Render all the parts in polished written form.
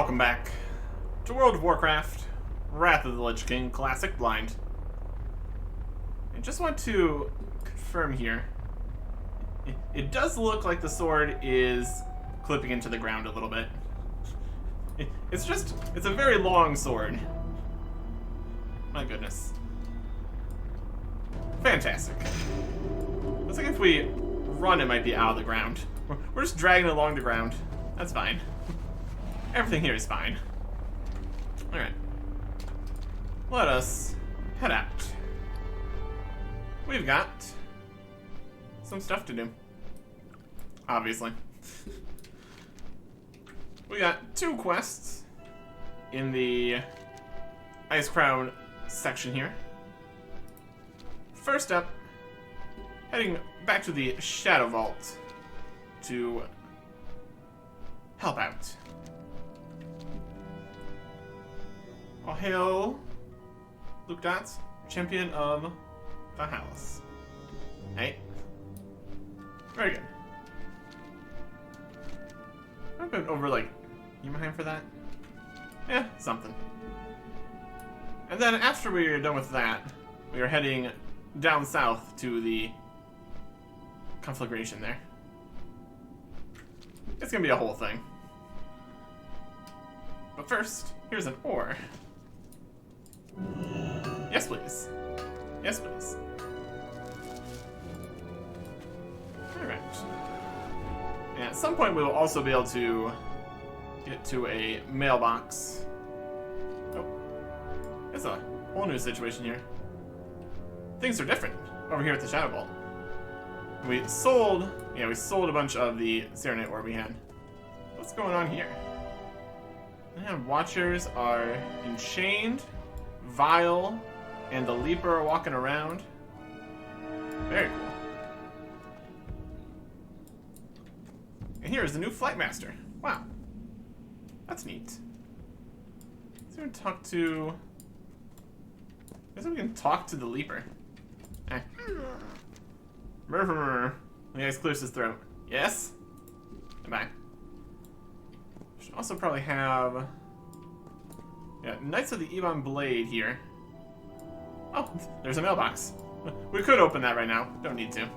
Welcome back to World of Warcraft, Wrath of the Lich King, Classic Blind. I just want to confirm here. It does look like the sword is clipping into the ground a little bit. It's a very long sword. My goodness. Fantastic. Looks like if we run, it might be out of the ground. We're just dragging it along the ground. That's fine. Everything here is fine. Alright. Let us head out. We've got some stuff to do. Obviously. We got 2 quests in the Ice Crown section here. First up, heading back to the Shadow Vault to help out. All hail Luke Dots, champion of the house. Hey. Very good. I've been over like Yimheim for that. Yeah, something. And then after we are done with that, we are heading down south to the conflagration there. It's gonna be a whole thing. But first, here's an ore. Yes, please. Yes, please. Alright. And at some point we will also be able to get to a mailbox. Oh. It's a whole new situation here. Things are different over here at the Shadow Vault. We sold a bunch of the Serenite ore we had. What's going on here? Yeah, Watchers are enchained, Vile, and the Leaper are walking around. Very cool. And here is the new Flightmaster. Wow. That's neat. Let's even talk to... I guess we can talk to the Leaper. Eh. The guy's clears his throat. Yes? Goodbye. Should also probably have... Yeah, Knights of the Ebon Blade here. Oh, there's a mailbox. We could open that right now. Don't need to.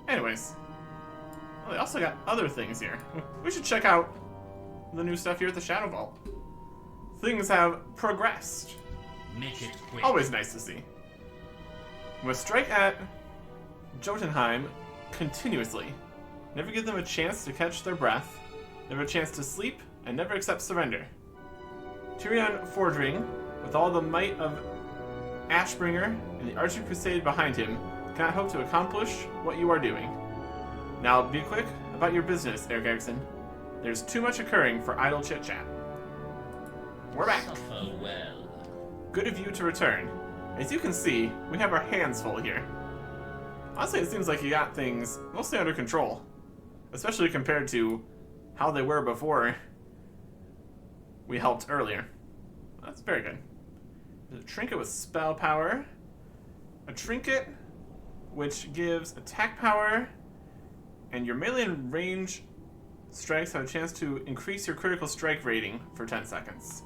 Anyways. Well, they also got other things here. We should check out the new stuff here at the Shadow Vault. Things have progressed. Make it quick. Always nice to see. We strike at Jotunheim continuously. Never give them a chance to catch their breath. Never a chance to sleep, and never accept surrender. Tyrion Fordring, with all the might of Ashbringer and the Archer Crusade behind him, cannot hope to accomplish what you are doing. Now be quick about your business, Eric Erickson. There's too much occurring for idle chit-chat. We're back. Suffer well. Good of you to return. As you can see, we have our hands full here. Honestly, it seems like you got things mostly under control. Especially compared to how they were before we helped earlier. That's very good. There's a trinket with spell power. A trinket which gives attack power, and your melee and range strikes have a chance to increase your critical strike rating for 10 seconds.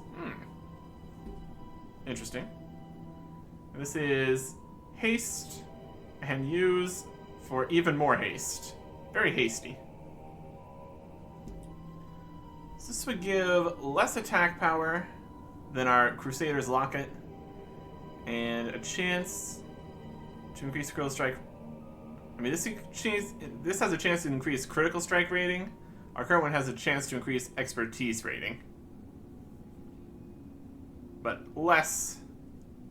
Interesting. And this is haste and use for even more haste. Very hasty. So this would give less attack power than our Crusader's Locket, and a chance to increase critical strike. I mean, this has a chance to increase critical strike rating. Our current one has a chance to increase expertise rating, but less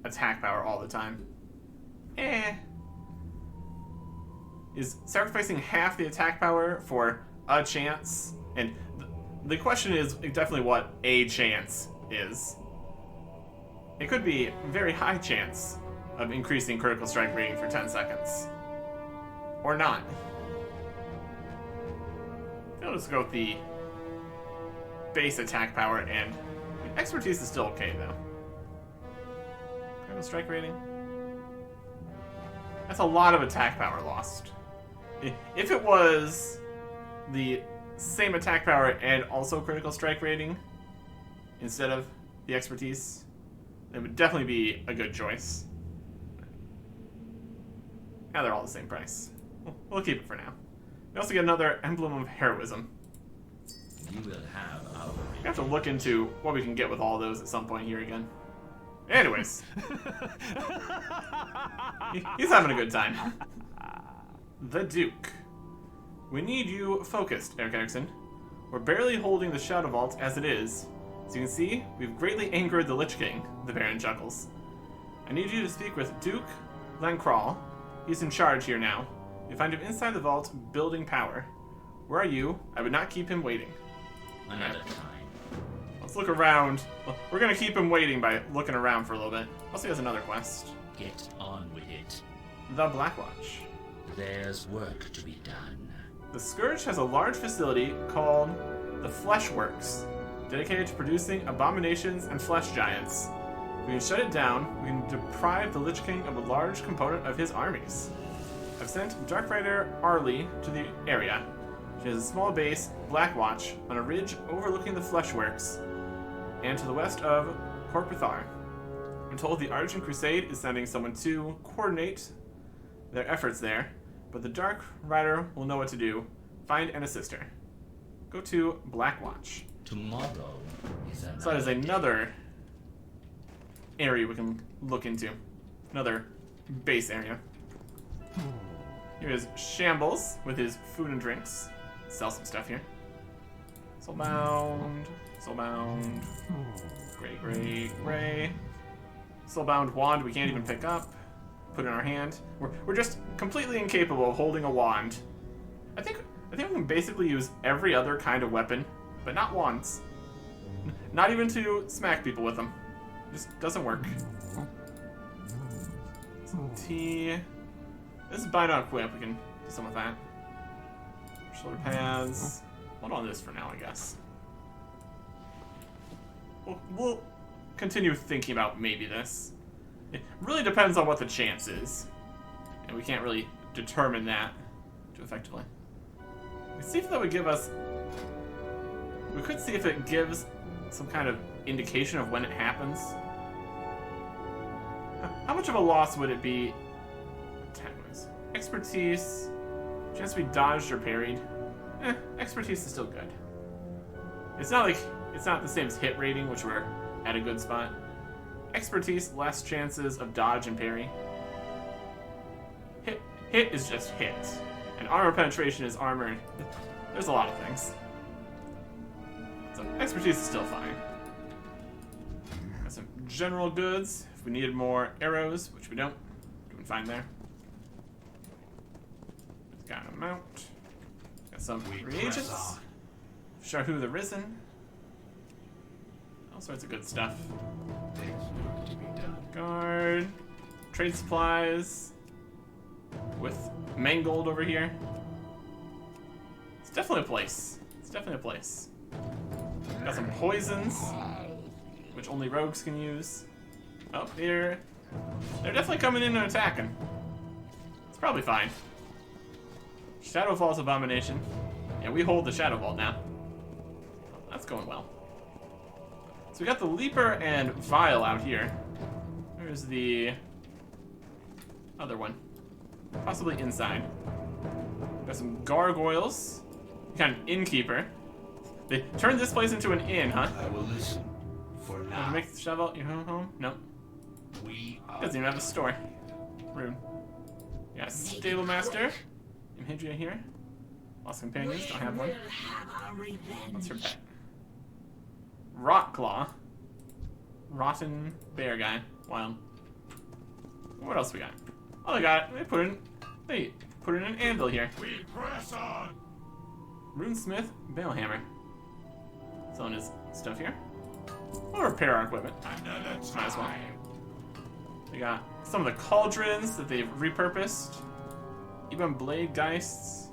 attack power all the time. Is sacrificing half the attack power for a chance? And the question is definitely what a chance is. It could be a very high chance of increasing critical strike rating for 10 seconds. Or not. I'll just go with the base attack power, and expertise is still okay though. Critical strike rating? That's a lot of attack power lost. If it was the same attack power and also critical strike rating instead of the expertise, it would definitely be a good choice. Now they're all the same price. We'll keep it for now. We also get another Emblem of Heroism. You will have our We have to look into what we can get with all those at some point here again. Anyways. He's having a good time. The Duke. We need you focused, Eric Erickson. We're barely holding the Shadow Vault as it is. As you can see, we've greatly angered the Lich King, the Baron chuckles. I need you to speak with Duke Lancrawl. He's in charge here now. You find him inside the vault, building power. Where are you? I would not keep him waiting. another time. Let's look around. We're gonna keep him waiting by looking around for a little bit. Also, he has another quest. Get on with it. The Blackwatch. There's work to be done. The Scourge has a large facility called the Fleshworks, dedicated to producing abominations and flesh giants. We can shut it down. We can deprive the Lich King of a large component of his armies. I've sent Dark Rider Arlie to the area. She has a small base, Blackwatch, on a ridge overlooking the Fleshworks, and to the west of Corpithar. I'm told the Argent Crusade is sending someone to coordinate their efforts there, but the Dark Rider will know what to do. Find and assist her. Go to Blackwatch. Tomorrow is another So that is another area we can look into. Another base area. Here is Shambles with his food and drinks. Sell some stuff here. Soulbound. Soulbound. Gray. Soulbound wand we can't even pick up. Put in our hand. We're just completely incapable of holding a wand. I think we can basically use every other kind of weapon, but not wands. Not even to smack people with them. Just doesn't work. Some tea. This is buy not equip. We can do some of that. Shoulder pads. Hold on this for now, I guess. We'll continue thinking about maybe this. It really depends on what the chance is, and we can't really determine that too effectively. Let's see if that would give us. We could see if it gives some kind of indication of when it happens. How much of a loss would it be? Expertise, chance to be dodged or parried. Expertise is still good. It's not the same as hit rating, which we're at a good spot. Expertise, less chances of dodge and parry. Hit is just hit, and armor penetration is armor. There's a lot of things. So expertise is still fine. Got some general goods. If we needed more arrows, which we don't, doing fine there. Got a mount. Got some reagents. Shahu the Risen. All sorts of good stuff. Guard. Trade supplies. With Mangold over here. It's definitely a place. It's definitely a place. Got some poisons, which only rogues can use. Oh, here. They're definitely coming in and attacking. It's probably fine. Shadow Vault's abomination. Yeah, we hold the Shadow Vault now. That's going well. So we got the Leaper and Vial out here. Where's the other one? Possibly inside. Got some gargoyles. Got an innkeeper. They turned this place into an inn, huh? I will listen for now. Make the Shadow Vault your home? Nope. Doesn't even have a store. Rude. Yeah, Stable Master. Imhidria here. Lost companions, don't have one. What's her pet? Rotclaw. Rotten bear guy. Wild. What else we got? Oh, they put in an anvil here. We press on. Runesmith, Balehammer. Selling his stuff here. We'll repair our equipment. Another Might as well. time. We got some of the cauldrons that they've repurposed. Even blade geists.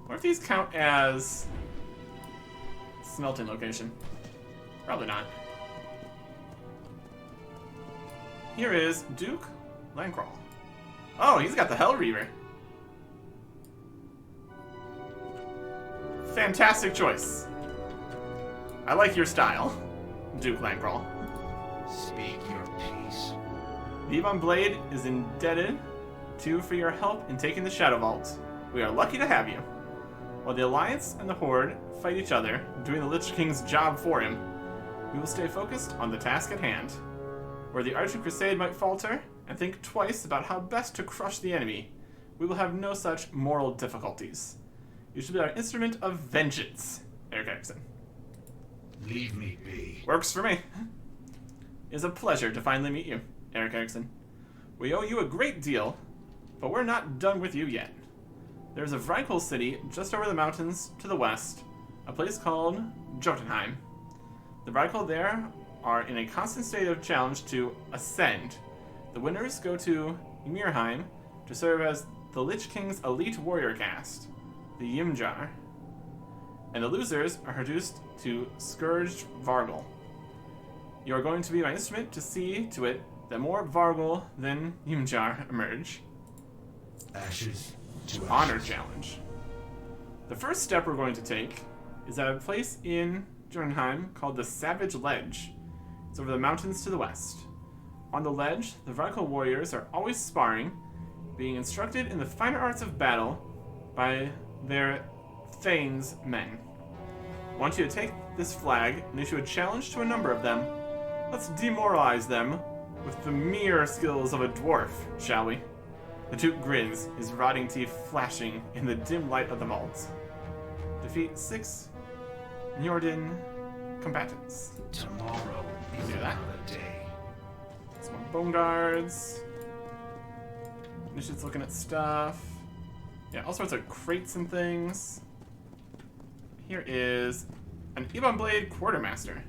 What if these count as smelting location? Probably not. Here is Duke Lancrawl. Oh, he's got the Hell Reaver. Fantastic choice. I like your style, Duke Langcrawl. Speak your peace. The Ebon Blade is indebted to you for your help in taking the Shadow Vault. We are lucky to have you. While the Alliance and the Horde fight each other, doing the Lich King's job for him, we will stay focused on the task at hand. Where the Archer Crusade might falter, and think twice about how best to crush the enemy, we will have no such moral difficulties. You should be our instrument of vengeance, Eric Erickson. Leave me be. Works for me. It is a pleasure to finally meet you, Eric Erickson. We owe you a great deal, but we're not done with you yet. There's a Vrykul city just over the mountains to the west, a place called Jotunheim. The Vrykul there are in a constant state of challenge to ascend. The winners go to Ymirheim to serve as the Lich King's elite warrior caste, the Yimjar. And the losers are reduced to Scourged Vargul. You are going to be my instrument to see to it that more Vargul than Yimjar emerge. Ashes to Honor ashes. challenge. The first step we're going to take is at a place in Jotunheim called the Savage Ledge. It's over the mountains to the west. On the ledge, the Vrykul warriors are always sparring, being instructed in the finer arts of battle by their Thane's men. I want you to take this flag and issue a challenge to a number of them. Let's demoralize them with the mere skills of a dwarf, shall we? The Duke grins, his rotting teeth flashing in the dim light of the vault. Defeat 6 Njordan combatants. Tomorrow is Do that. another day. Some more bone guards. Nishi's looking at stuff. Yeah, all sorts of crates and things. Here is an Ebon Blade Quartermaster.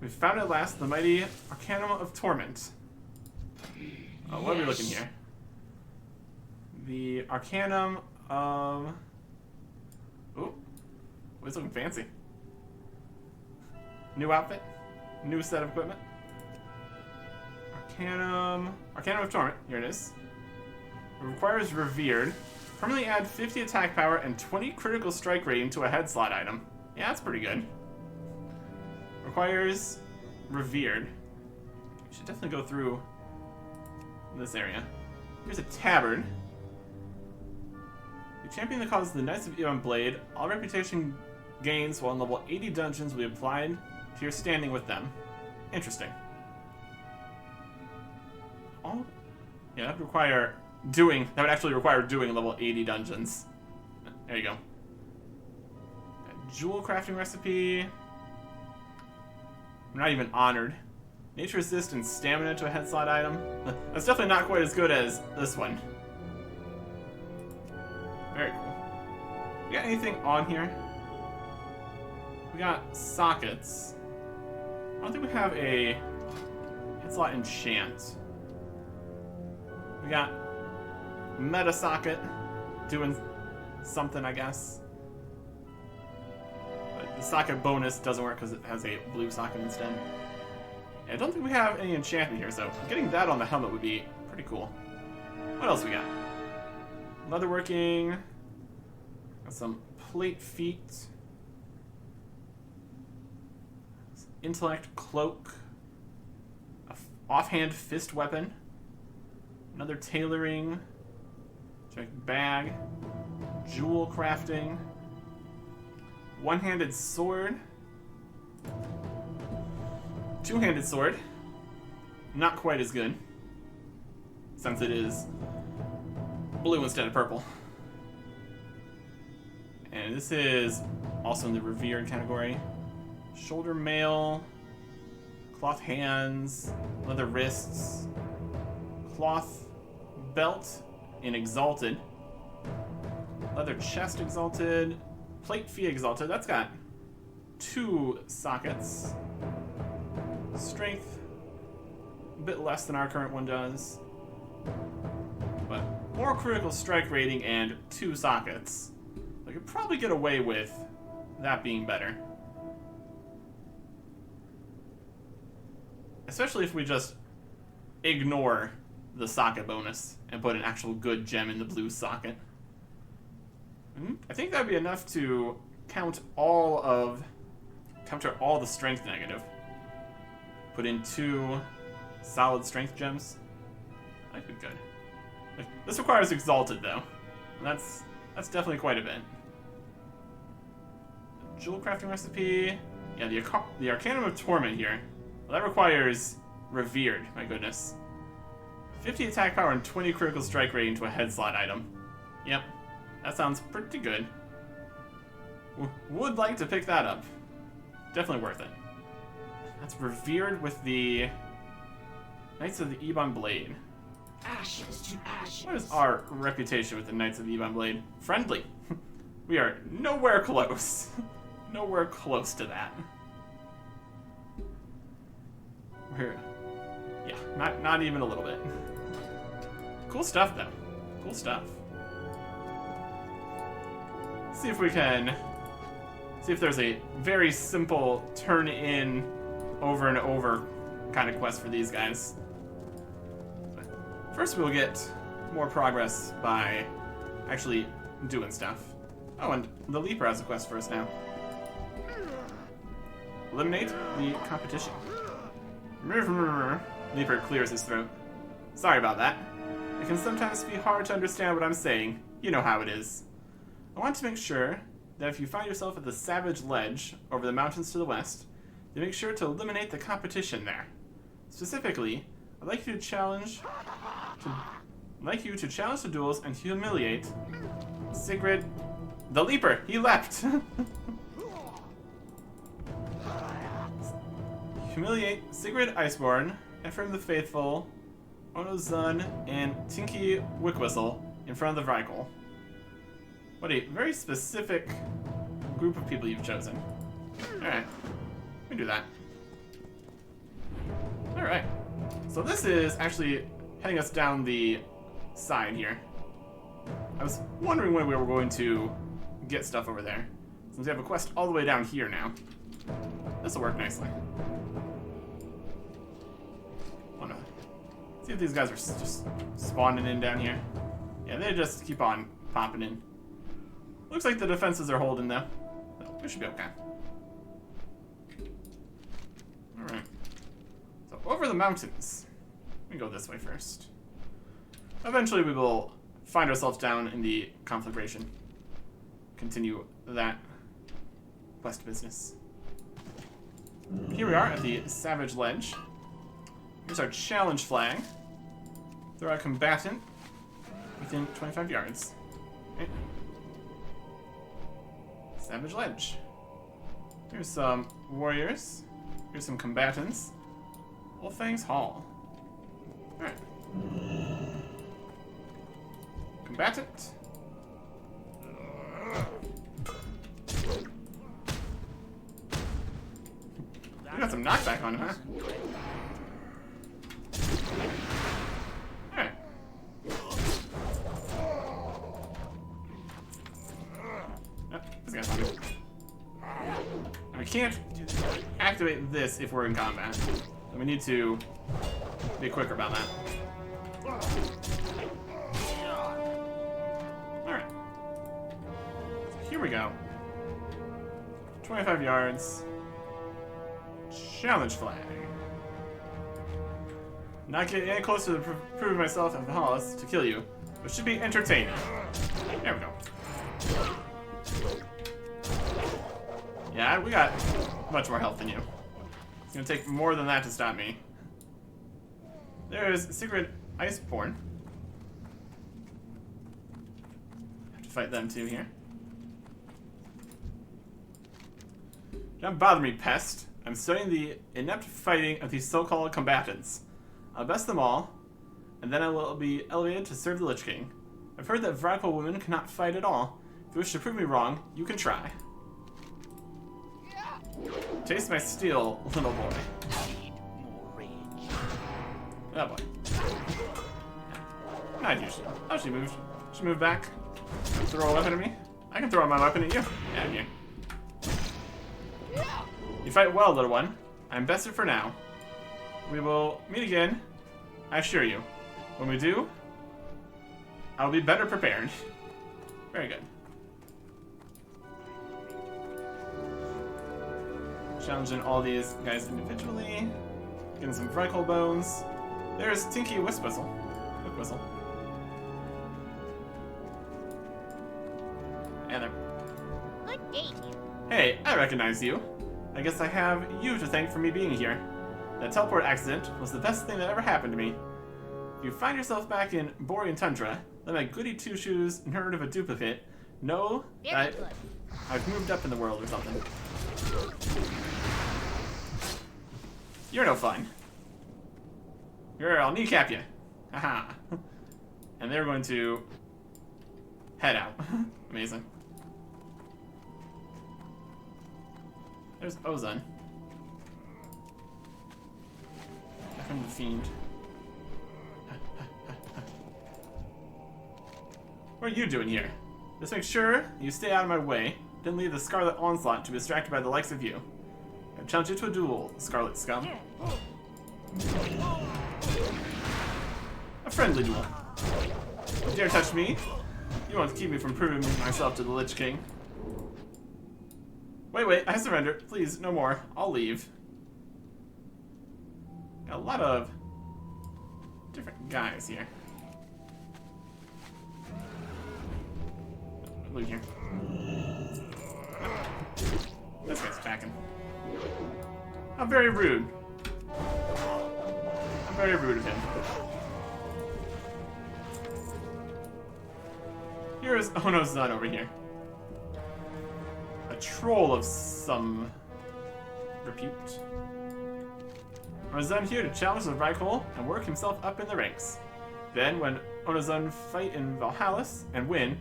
We found at last the mighty Arcanum of Torment. What are we looking here? The Arcanum of... Ooh, it's looking fancy. New outfit, new set of equipment. Arcanum of Torment, here it is. It requires Revered. Permanently add 50 attack power and 20 critical strike rating to a head slot item. Yeah, that's pretty good. Requires Revered. We should definitely go through this area. Here's a tabard. You champion the cause of the Knights of Ebon Blade. All reputation gains while in level 80 dungeons will be applied to your standing with them. Interesting. Oh, yeah, that would actually require doing level 80 dungeons. There you go. Jewel crafting recipe. I'm not even honored. Nature resist and stamina to a head slot item. That's definitely not quite as good as this one. Very cool. We got anything on here? We got sockets. I don't think we have a head slot enchant. We got meta socket doing something, I guess. But the socket bonus doesn't work because it has a blue socket instead. I don't think we have any enchantment here, so getting that on the helmet would be pretty cool. What else we got? Leatherworking. Got some plate feet. Intellect cloak. A offhand fist weapon. Another tailoring. Check bag. Jewel crafting. One-handed sword. Two-handed sword. Not quite as good, since it is blue instead of purple. And this is also in the revered category. Shoulder mail, cloth hands, leather wrists, cloth belt in exalted, leather chest exalted, plate feet exalted. That's got 2 sockets. Strength, a bit less than our current one does, but more critical strike rating and 2 sockets. We could probably get away with that being better. Especially if we just ignore the socket bonus and put an actual good gem in the blue socket. I think that'd be enough to counter all the strength negative. Put in 2 solid strength gems. That'd be good. This requires Exalted though. And that's definitely quite a bit. Jewel crafting recipe. Yeah, the Arcanum of Torment here. Well, that requires Revered, my goodness. 50 attack power and 20 critical strike rate into a head slot item. Yep, that sounds pretty good. Would like to pick that up. Definitely worth it. That's Revered with the Knights of the Ebon Blade. Ashes to ashes. What is our reputation with the Knights of the Ebon Blade? Friendly. We are nowhere close. Nowhere close to that. Yeah, not even a little bit. Cool stuff though. Cool stuff. See if we can see if there's a very simple turn in over and over kind of quest for these guys. But first we'll get more progress by actually doing stuff. Oh, and the Leaper has a quest for us now. Eliminate the competition. Leaper clears his throat. Sorry about that. It can sometimes be hard to understand what I'm saying. You know how it is. I want to make sure that if you find yourself at the Savage Ledge over the mountains to the west, you make sure to eliminate the competition there. Specifically, I'd like you to challenge the duels and humiliate Sigrid the Leaper. He leapt. Humiliate Sigrid Iceborne, Ephraim the Faithful, Onozun, and Tinky Wickwhistle in front of the Vrykul. What a very specific group of people you've chosen. Alright, we can do that. Alright, so this is actually heading us down the side here. I was wondering when we were going to get stuff over there, since we have a quest all the way down here now. This will work nicely. Wanna see if these guys are just spawning in down here. Yeah, they just keep on popping in. Looks like the defenses are holding though. We should be okay. Alright. So over the mountains. We go this way first. Eventually we will find ourselves down in the conflagration. Continue that quest business. Here we are at the Savage Ledge. Here's our challenge flag. Throw a combatant within 25 yards. Okay. Savage Ledge. Here's some warriors. Here's some combatants. Wolfang's Hall. Alright. Combatant. You got some knockback on him, huh? Alright. Oh, this guy's on me. We can't activate this if we're in combat. So we need to be quicker about that. Alright. So here we go. 25 yards. Challenge flag. Not getting any closer to proving myself and Valhalla to kill you, but should be entertaining. There we go. Yeah, we got much more health than you. It's gonna take more than that to stop me. There's Sigrid Iceborne. Have to fight them too here. Don't bother me, pest. I'm studying the inept fighting of these so-called combatants. I'll best them all, and then I will be elevated to serve the Lich King. I've heard that Vrykul women cannot fight at all. If you wish to prove me wrong, you can try. Taste my steel, little boy. Oh boy. Not usually. Oh, she moved. She moved back. Throw a weapon at me? I can throw my weapon at you. Yeah, here. You fight well, little one. I'm bested for now. We will meet again, I assure you. When we do, I'll be better prepared. Very good. Challenging all these guys individually. Getting some Vrykul bones. There's Tinky Wisp Whistle. Whip Whistle. And there. Good day to you. Hey, I recognize you. I guess I have you to thank for me being here. That teleport accident was the best thing that ever happened to me. If you find yourself back in Borean Tundra, let my goody two-shoes nerd of a duplicate know Very that good. I've moved up in the world or something. You're no fun. I'll kneecap you. Haha. And they're going to head out. Amazing. There's Ozan. From the Fiend. What are you doing here? Just make sure you stay out of my way. Didn't leave the Scarlet Onslaught to be distracted by the likes of you. I challenge you to a duel, Scarlet Scum. A friendly duel. Don't dare touch me. You won't keep me from proving myself to the Lich King. Wait, I surrender. Please, no more. I'll leave. Got a lot of different guys here. Look here. This guy's attacking. How very rude. How very rude of him. Here's Ono's son over here. A troll of some repute. Onozun here to challenge the Vrykul and work himself up in the ranks. Then, when Onozun fight in Valhallis and win,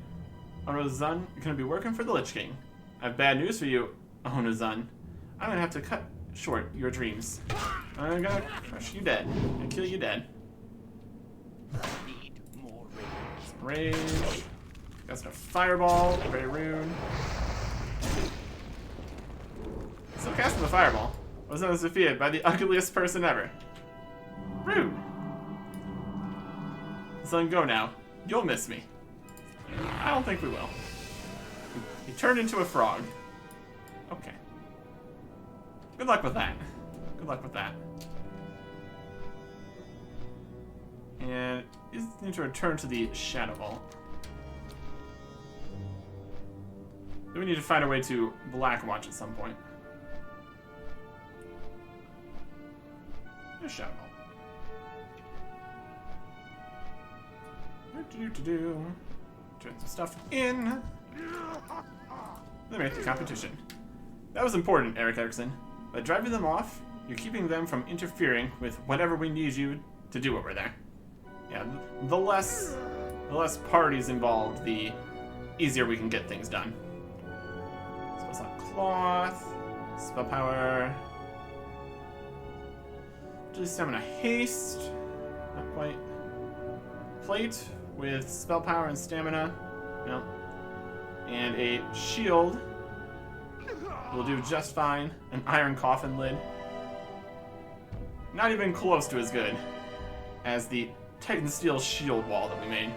Onozun gonna be working for the Lich King. I have bad news for you, Onozun. I'm gonna have to cut short your dreams. I'm gonna crush you dead and kill you dead. Need more Rage. Got a fireball. Very rude. Still casting the fireball. Was defeated by the ugliest person ever. Rude. Son, go now. You'll miss me. I don't think we will. He turned into a frog. Okay. Good luck with that. Good luck with that. And you need to return to the Shadow Vault. Then we need to find a way to Black Watch at some point. There's Shadow Vault. Turn some stuff in. They make the competition. That was important, Eric Erickson. By driving them off, you're keeping them from interfering with whatever we need you to do over there. Yeah, the less parties involved, the easier we can get things done. Spell slot cloth, spell power, just stamina haste, not quite. Plate with spell power and stamina, no, and a shield will do just fine. An iron coffin lid, not even close to as good as the Titan Steel shield wall that we made.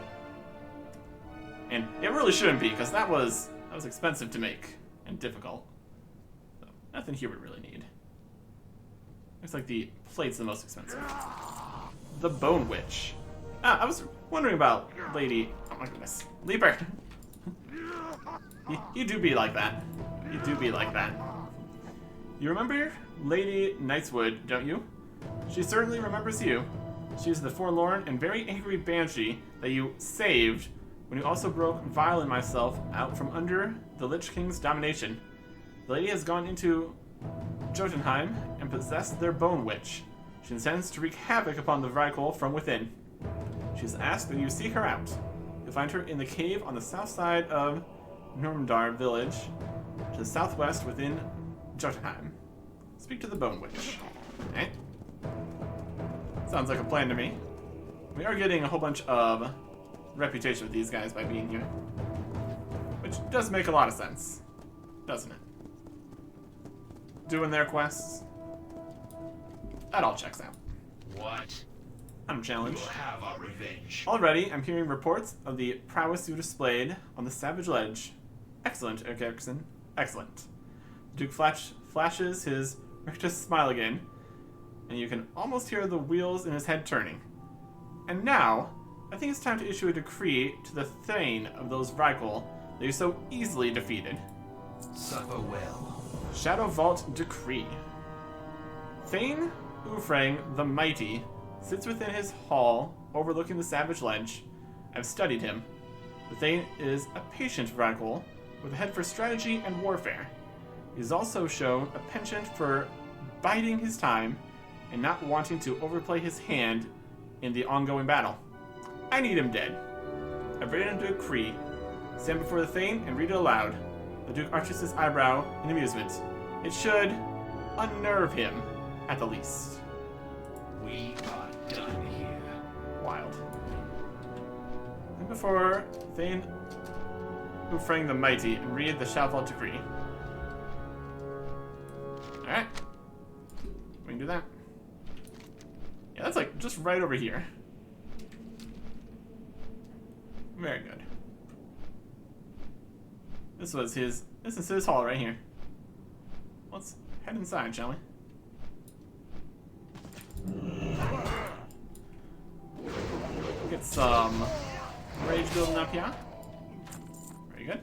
And it really shouldn't be, because that was expensive to make and difficult. So nothing here we really need. Looks like the plate's the most expensive. The Bone Witch. I was wondering about Lady... Oh my goodness. Leaper! you do be like that. You do be like that. You remember Lady Knightswood, don't you? She certainly remembers you. She's the forlorn and very angry banshee that you saved when you also broke Vile and myself out from under the Lich King's domination. The lady has gone into Jotunheim and possessed their Bone Witch. She intends to wreak havoc upon the Vrykul from within. She's asked that you seek her out. You'll find her in the cave on the south side of Normdar village, to the southwest within Jotunheim. Speak to the Bone Witch. Eh? Sounds like a plan to me. We are getting a whole bunch of reputation with these guys by being here. Which does make a lot of sense, doesn't it? Doing their quests. That all checks out. What? I'm challenged. You'll have our revenge. Already, I'm hearing reports of the prowess you displayed on the Savage Ledge. Excellent, Eric Erickson. Excellent. Duke flashes his rictus smile again, and you can almost hear the wheels in his head turning. And now, I think it's time to issue a decree to the Thane of those Vrykul that you so easily defeated. Suffer well. Shadow Vault Decree. Thane Ufrang the Mighty sits within his hall overlooking the Savage Ledge. I've studied him. The Thane is a patient Vrykul with a head for strategy and warfare. He's also shown a penchant for biding his time and not wanting to overplay his hand in the ongoing battle. I need him dead. I've written a decree. Stand before the Thane and read it aloud. The Duke arches his eyebrow in amusement. It should unnerve him, at the least. We are done here. Wild. And before Thane Ufrang the Mighty and read the Shadow Vault Decree. Alright. We can do that. Yeah, that's like just right over here. Very good. This is his hall right here. Let's head inside, shall we? Get some rage building up here. Very good.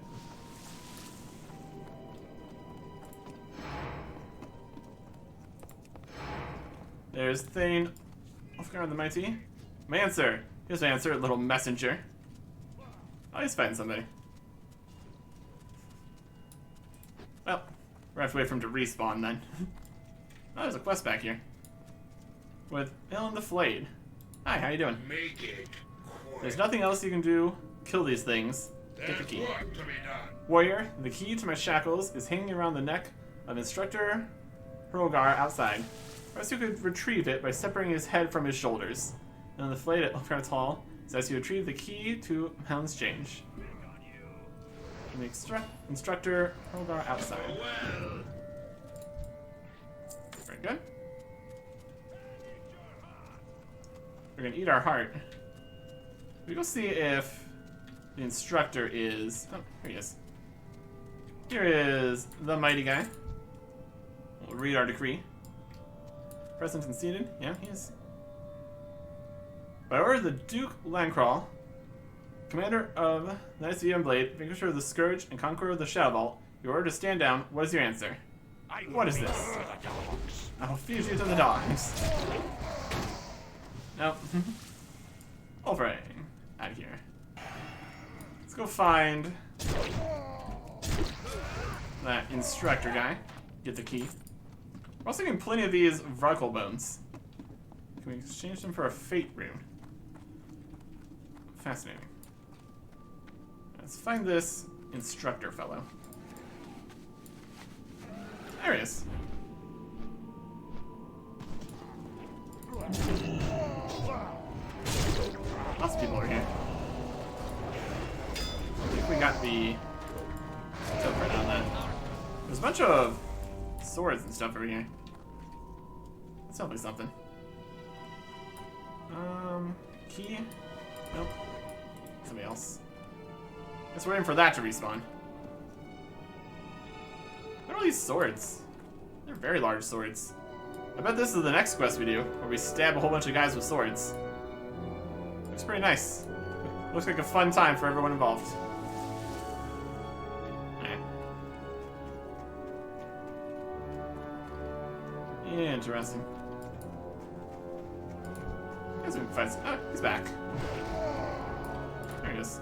There's Thane Ulfgar the Mighty. Mancer! Here's Mancer, little messenger. Oh, he's fighting somebody. Well, we're have to wait for him to respawn then. Oh, there's a quest back here. With Ilan the Flayed. Hi, how you doing? Make it quick. There's nothing else you can do. Kill these things. Get the key. work to be done. Warrior, the key to my shackles is hanging around the neck of Instructor Hrogar outside. Perhaps you could retrieve it by separating his head from his shoulders. And the Flayed at Ulfgar's Hall says you retrieve the key to Hound's Change. And the Instructor Hrogar outside. Well, Very good. We're gonna eat our heart. We go see if the instructor is. Oh, here he is. Here is the mighty guy. We'll read our decree. Present and seated. Yeah, he is. By order of the Duke Lancrawl, commander of the Knights of the Iron Blade, vanquisher of the Scourge, and conqueror of the Shadow Vault, you're ordered to stand down. What is your answer? What is this? I'll feed you to the dogs. Nope. Over. Out of here. Let's go find that instructor guy. Get the key. We're also getting plenty of these Vrykul bones. Can we exchange them for a fate rune? Fascinating. Let's find this instructor fellow. There he is. Lots of people are here. I think we got the tilt right on that. There's a bunch of swords and stuff over here. That's probably something. Key? Nope. Somebody else. Guess we're waiting for that to respawn. What are these swords? They're very large swords. I bet this is the next quest we do, where we stab a whole bunch of guys with swords. Looks pretty nice. Looks like a fun time for everyone involved. Interesting. Guess we can find some. Oh, he's back. There he is.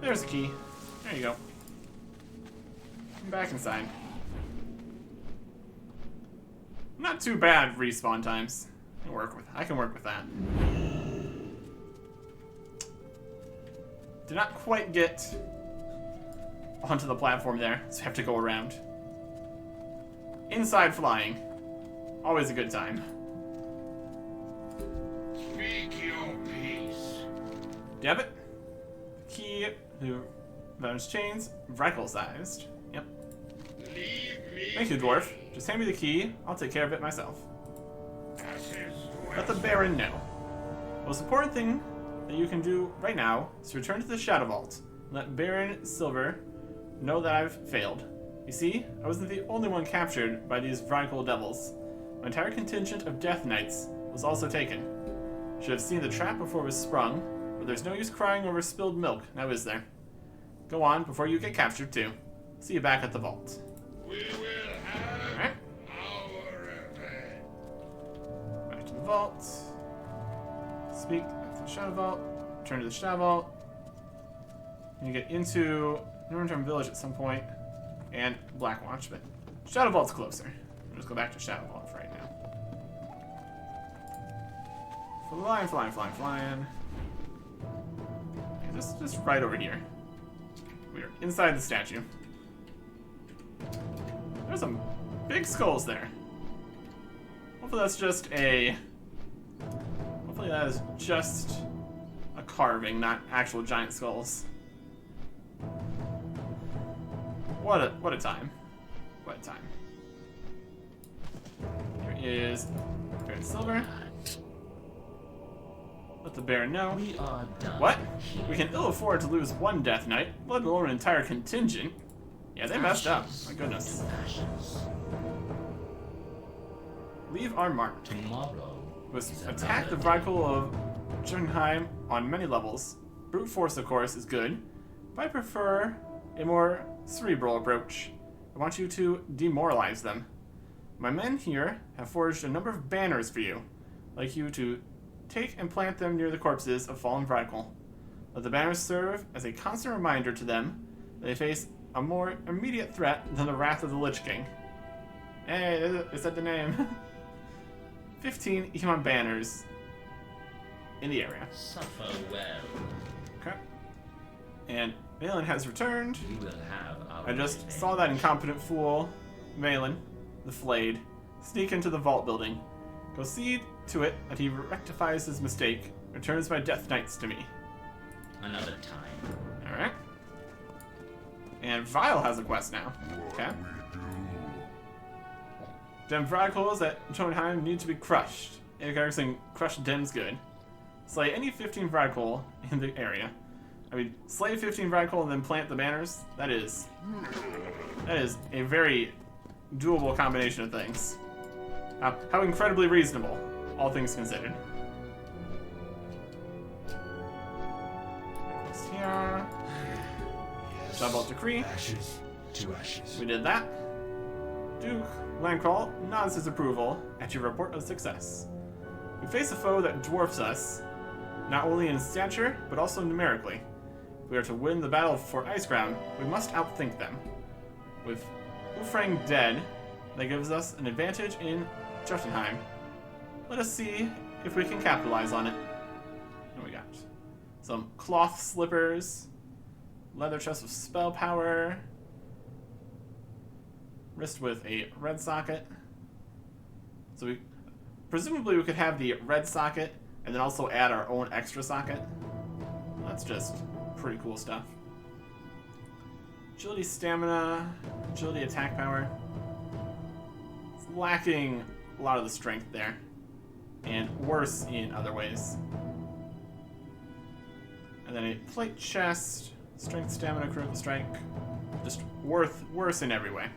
There's the key. There you go. I'm back inside. Not too bad respawn times. I can work with that. Did not quite get onto the platform there, so we have to go around. Inside flying. Always a good time. speak your peace. Debit. Key to Venom's chains. Vrykul sized. Yep. Leave me. Thank you, dwarf. Just hand me the key. I'll take care of it myself. Ashes Let the Baron know. The most important thing that you can do right now is to return to the Shadow Vault and let Baron Silver know that I've failed. You see, I wasn't the only one captured by these Vrykul devils. My entire contingent of Death Knights was also taken. Should have seen the trap before it was sprung, but there's no use crying over spilled milk, now is there? Go on, before you get captured too. See you back at the vault. We will have Alright, our revenge. back to the vault. Speak at the Shadow Vault. Return to the Shadow Vault. And you get into Northern Village at some point, and Blackwatch, but Shadow Vault's closer. We'll just go back to Shadow Vault for right now. Flying. Okay, just right over here. We are inside the statue. There's some big skulls there. Hopefully that is just a carving, not actual giant skulls. What a time. What a time. Here is Baron Silver. Let the Baron know. We are done. What? We can ill afford to lose one Death Knight, let alone an entire contingent. Yeah, they messed up. My goodness. Ashes. Leave our mark. Tomorrow Was is attack the another Vrykul of Jotunheim on many levels. Brute force, of course, is good, but I prefer a more cerebral approach. I want you to demoralize them. My men here have forged a number of banners for you. I'd like you to take and plant them near the corpses of fallen Vrykul. Let the banners serve as a constant reminder to them that they face a more immediate threat than the wrath of the Lich King. Hey, it said the name. 15 Iman banners in the area. suffer well. Okay. And Malin has returned. We will have our I just revenge. saw that incompetent fool, Malin, the Flayed, sneak into the vault building. Go see to it that he rectifies his mistake, returns my Death Knights to me. Another time. Alright. And Vile has a quest now. Okay. Dem Vrykuls at Jotunheim need to be crushed. Eric Erickson, crush Dem's good. Slay any 15 Vrykul in the area. I mean, slay 15 Vrykul and then plant the banners? That is a very doable combination of things. How incredibly reasonable, all things considered. Next here. Double decree. Ashes to ashes. We did that. Duke Landcrawl nods his approval at your report of success. We face a foe that dwarfs us, not only in stature, but also numerically. If we are to win the battle for Iceground, we must outthink them. With Ufrang dead, that gives us an advantage in Jotunheim. Let us see if we can capitalize on it. What do we got? Some cloth slippers, leather chest of spell power, wrist with a red socket. So we presumably we could have the red socket and then also add our own extra socket. That's just pretty cool stuff. Agility, stamina, agility, attack power. It's lacking a lot of the strength there, and worse in other ways. And then a plate chest, strength, stamina, critical strike. Just worse in every way.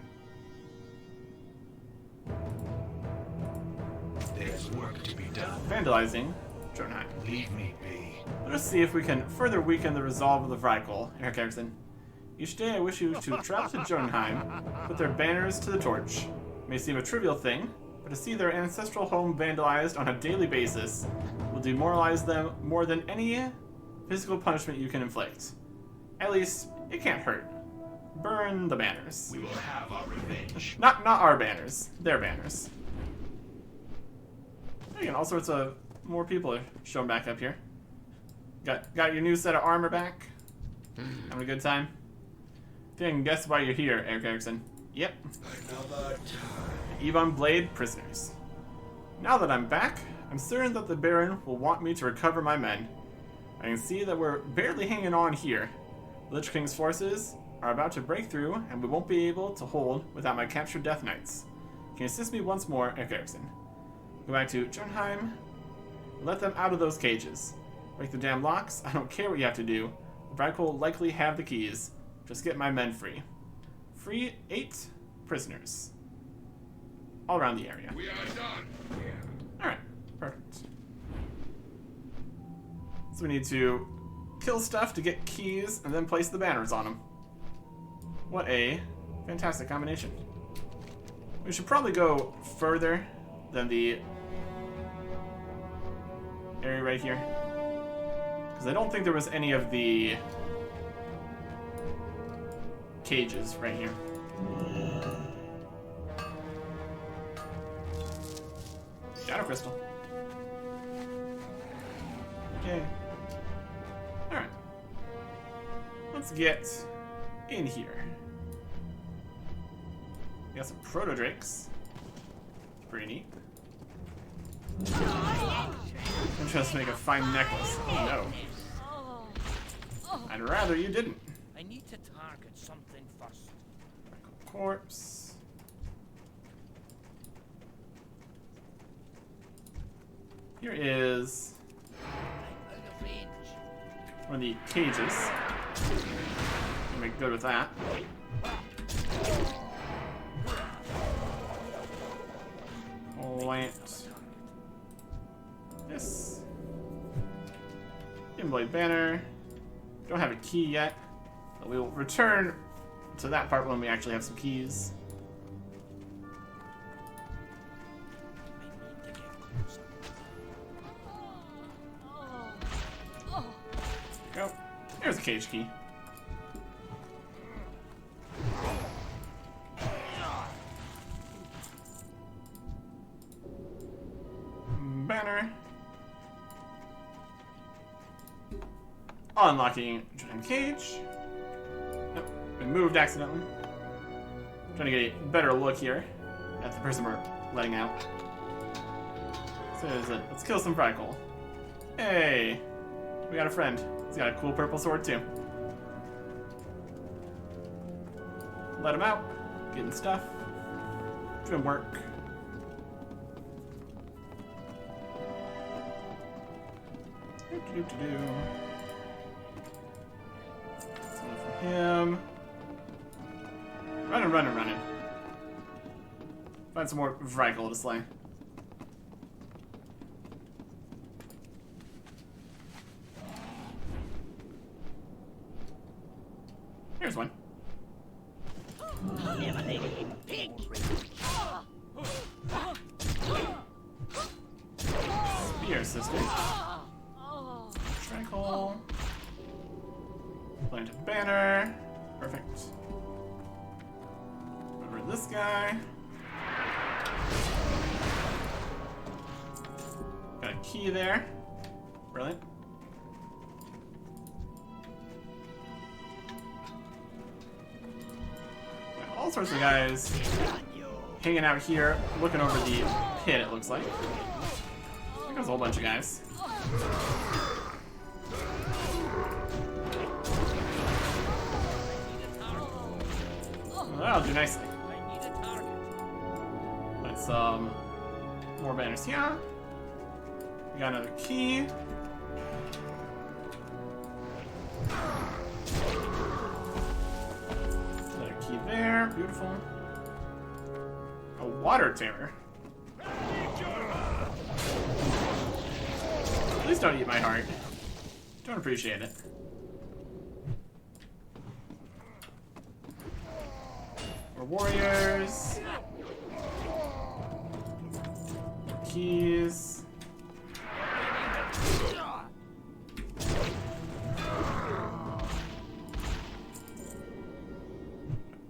There's work to be done. Vandalizing Jotunheim. Leave me be. Let us see if we can further weaken the resolve of the Vrykul, Eric Erickson. Each day I wish you to travel to Jotunheim, put their banners to the torch. It may seem a trivial thing, but to see their ancestral home vandalized on a daily basis will demoralize them more than any physical punishment you can inflict. At least, it can't hurt. Burn the banners. We will have our revenge. Not our banners, their banners. Again, all sorts of more people are showing back up here. Got your new set of armor back? Having a good time? Think I can guess why you're here, Eric Erickson. Yep. Another time. Ebon Blade prisoners. Now that I'm back, I'm certain that the Baron will want me to recover my men. I can see that we're barely hanging on here. Lich King's forces are about to break through, and we won't be able to hold without my captured Death Knights. Can you assist me once more, Eric Erickson? Go back to Jotunheim. Let them out of those cages. Break the damn locks. I don't care what you have to do. The Vrykul will likely have the keys. Just get my men free. free 8 prisoners. All around the area. We are done. Alright, perfect. So we need to kill stuff to get keys and then place the banners on them. What a fantastic combination. We should probably go further than the area right here. Because I don't think there was any of the cages right here. Shadow crystal. Okay. Alright. Let's get in here. We got some proto drakes. Pretty neat. I'm trying to make a fine necklace. Oh no. I'd rather you didn't. I need to target something first. Corpse. Here is I'm out of range. one of the cages. I'll make good with that. Plant this. Inblade banner. Don't have a key yet, but we will return to that part when we actually have some keys. I need to get closer. Go. There's a cage key. Banner. Unlocking Giant Cage. Nope, we moved accidentally. Trying to get a better look here at the person we're letting out. So let's kill some Frightcoal. Hey, we got a friend. He's got a cool purple sword too. Let him out. Getting stuff. Doing work. Do. Something for him. Running, running, running. Find some more Vrykle to slay. Here's one. Spear sister. Vrykle. Plant a banner. Perfect. Over this guy. Got a key there. Brilliant. Got all sorts of guys hanging out here, looking over the pit, it looks like. There's a whole bunch of guys. Well, that'll do nicely. I need a target. Let's more banners here. We got another key. Another key there. Beautiful. A water terror. Please don't eat my heart. Don't appreciate it. We're warriors. Keys.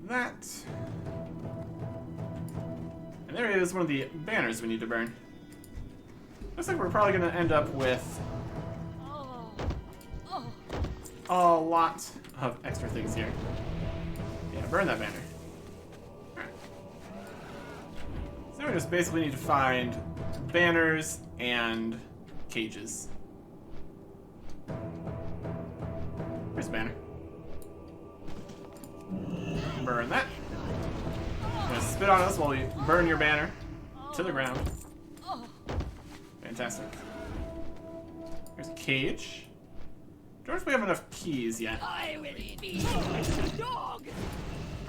That. And there is one of the banners we need to burn. Looks like we're probably going to end up with a lot of extra things here. Yeah, burn that banner. Alright. So now we just basically need to find banners and cages. Here's a banner. Burn that. You're gonna spit on us while we burn your banner to the ground. Fantastic. Here's a cage. Don't know if we have enough keys yet. I will be the dog.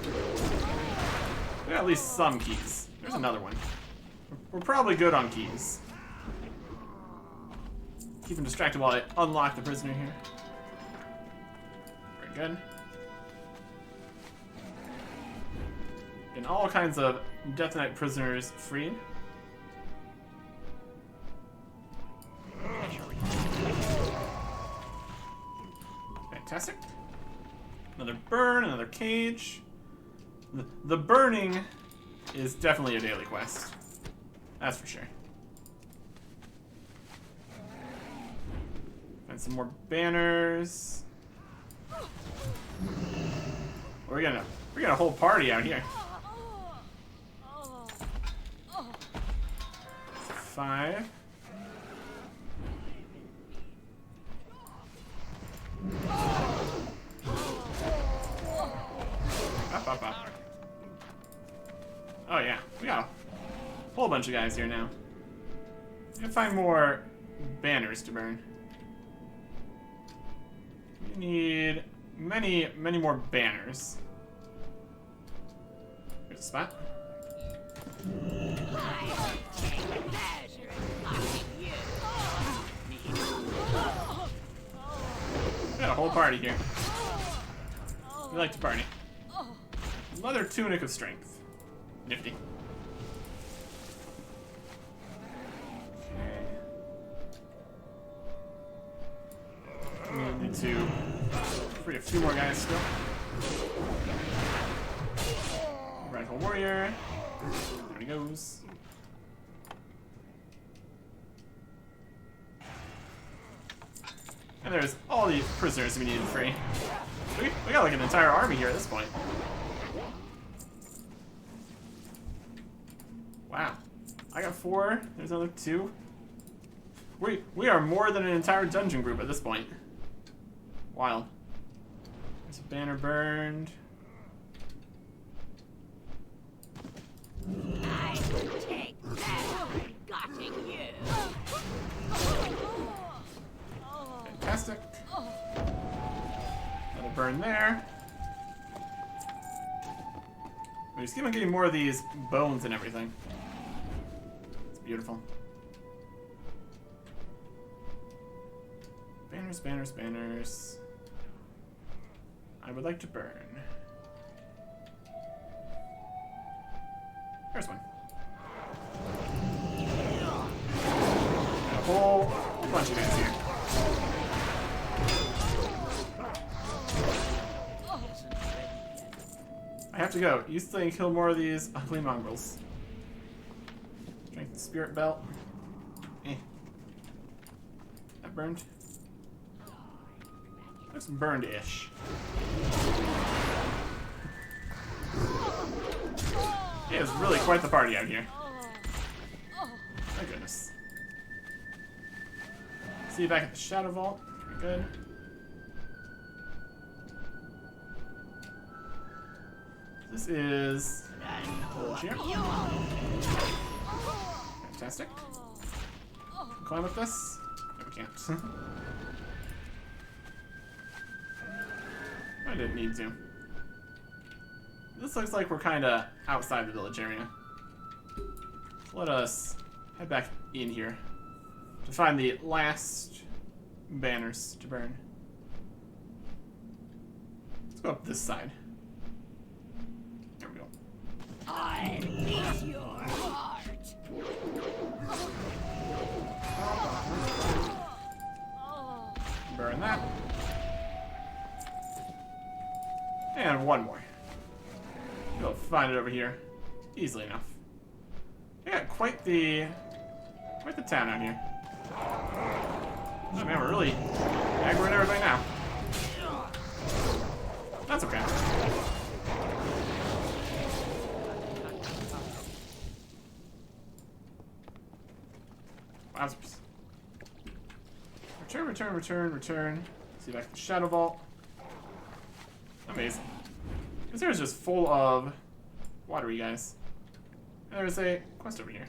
We got at least some keys. There's another one. We're probably good on keys. Keep him distracted while I unlock the prisoner here. Very good. And all kinds of Death Knight prisoners freed. Fantastic. Another burn, another cage. The burning is definitely a daily quest. That's for sure. And some more banners. We got a whole party out here. 5. Up. Oh yeah, we got a whole bunch of guys here now. We can find more banners to burn. We need many more banners. Here's a spot. We got a whole party here. We like to party. Leather tunic of strength. Nifty. Okay. We need to free a few more guys still. Radical warrior. There he goes. And there's all these prisoners we need to free. We got like an entire army here at this point. Wow. I got 4. There's another 2. We are more than an entire dungeon group at this point. Wild. There's a banner burned. I will take that. Got you. Fantastic. Another burn there. We just keep on getting more of these bones and everything. It's beautiful. Banners, banners, banners. I would like to burn. There's one. Got a whole bunch of guys here. I have to go. You still kill more of these ugly mongrels. Strength and spirit belt. That burned. Looks burned-ish. Yeah, it's really quite the party out here. My goodness. See you back at the Shadow Vault. Very good. This is village here. Fantastic. Climb up this? No, we can't. I didn't need to. This looks like we're kind of outside the village area. Let us head back in here to find the last banners to burn. Let's go up this side. There we go. I eat your heart. Burn that. And one more. You'll find it over here easily enough. We got quite the town out here. Oh man, we're really aggroing everybody now. That's okay. Wowzers. Return. See back to the Shadow Vault. Amazing. This area is just full of watery guys. And there's a quest over here.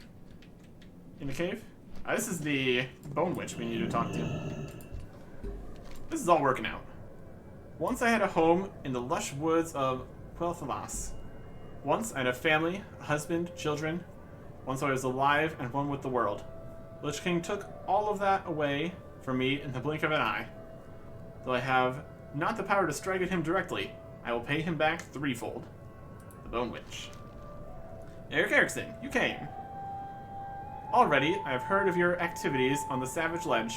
In the cave. This is the Bone Witch we need to talk to. This is all working out. Once I had a home in the lush woods of Quel'Thalas. Once I had a family, a husband, children. Once I was alive and one with the world. Lich King took all of that away from me in the blink of an eye. Though I have not the power to strike at him directly, I will pay him back threefold. The Bone Witch. Eric Erickson, you came. Already, I have heard of your activities on the Savage Ledge.